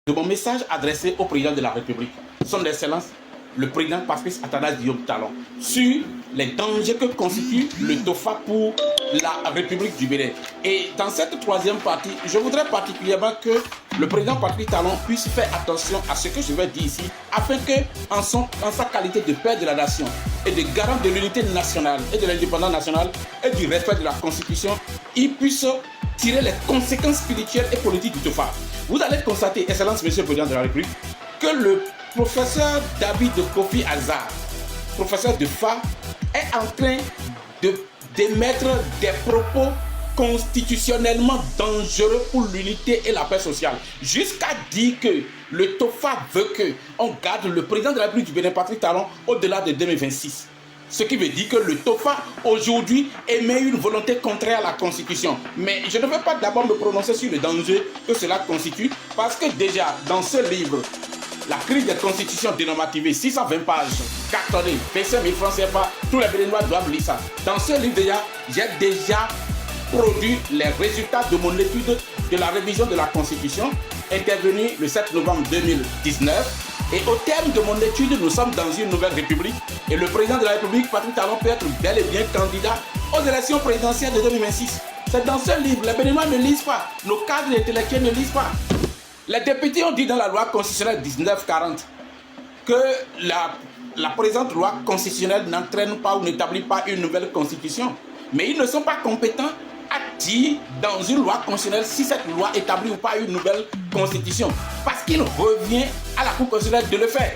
de mon message adressé au président de la République, son Excellence, le président Patrice Athanase Diop Talon, sur les dangers que constitue le TOFA pour la République du Bénin. Et dans cette troisième partie, je voudrais particulièrement que le président Patrice Talon puisse faire attention à ce que je vais dire ici, afin que, en sa qualité de père de la nation et de garant de l'unité nationale et de l'indépendance nationale et du respect de la Constitution, il puisse tirer les conséquences spirituelles et politiques du TOFA. Vous allez constater, Excellence Monsieur le Président de la République, que le professeur David Kofi Azar, professeur de FA, est en train d'émettre des propos constitutionnellement dangereux pour l'unité et la paix sociale, jusqu'à dire que le TOFA veut qu'on garde le président de la République du Bénin, Patrice Talon, au-delà de 2026. Ce qui veut dire que le TOFA, aujourd'hui, émet une volonté contraire à la Constitution. Mais je ne veux pas d'abord me prononcer sur le danger que cela constitue, parce que déjà, dans ce livre, la crise des constitutions dénormativées, 620 pages, cartonnées, payé 1000 francs CFA, tous les Béninois doivent lire ça. Dans ce livre, j'ai déjà produit les résultats de mon étude de la révision de la Constitution, intervenue le 7 novembre 2019. Et au terme de mon étude, nous sommes dans une nouvelle république et le président de la République, Patrice Talon, peut être bel et bien candidat aux élections présidentielles de 2026. C'est dans ce livre, les Béninois ne lisent pas, nos cadres intellectuels ne lisent pas. Les députés ont dit dans la loi constitutionnelle 1940 que la présente loi constitutionnelle n'entraîne pas ou n'établit pas une nouvelle constitution. Mais ils ne sont pas compétents à dire dans une loi constitutionnelle si cette loi établit ou pas une nouvelle constitution. Parce qu'il revient à la Cour constitutionnelle de le faire.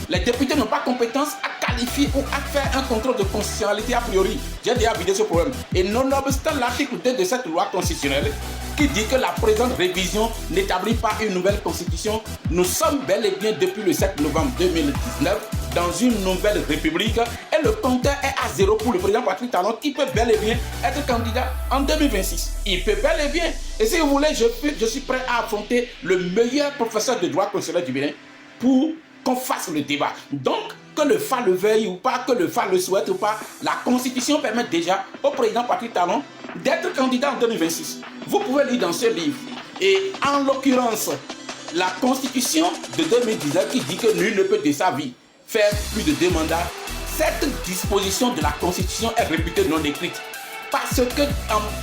Les députés n'ont pas compétence à qualifier ou à faire un contrôle de constitutionnalité a priori. J'ai déjà vidé ce problème. Et nonobstant l'article 2 de cette loi constitutionnelle qui dit que la présente révision n'établit pas une nouvelle constitution, nous sommes bel et bien depuis le 7 novembre 2019 dans une nouvelle république et le compteur est à zéro pour le président Patrice Talon qui peut bel et bien être candidat en 2026. Il peut bel et bien. Et si vous voulez, je suis prêt à affronter le meilleur professeur de droit constitutionnel du Bénin pour qu'on fasse le débat. Donc, que le FA le veuille ou pas, que le FA le souhaite ou pas, la Constitution permet déjà au président Patrice Talon d'être candidat en 2026. Vous pouvez lire dans ce livre. Et en l'occurrence, la Constitution de 2019 qui dit que nul ne peut de sa vie faire plus de 2 mandats, cette disposition de la Constitution est réputée non écrite. Parce que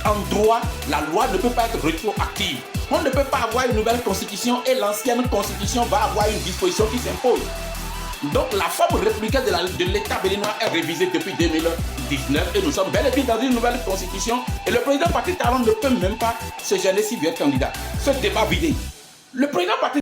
en droit, la loi ne peut pas être rétroactive. On ne peut pas avoir une nouvelle constitution et l'ancienne constitution va avoir une disposition qui s'impose. Donc la forme républicaine de l'État béninois est révisée depuis 2019 et nous sommes bel et bien dans une nouvelle constitution et le président Patrice Talon ne peut même pas se gêner s'il veut être candidat. Ce débat vidé. Le président Patrice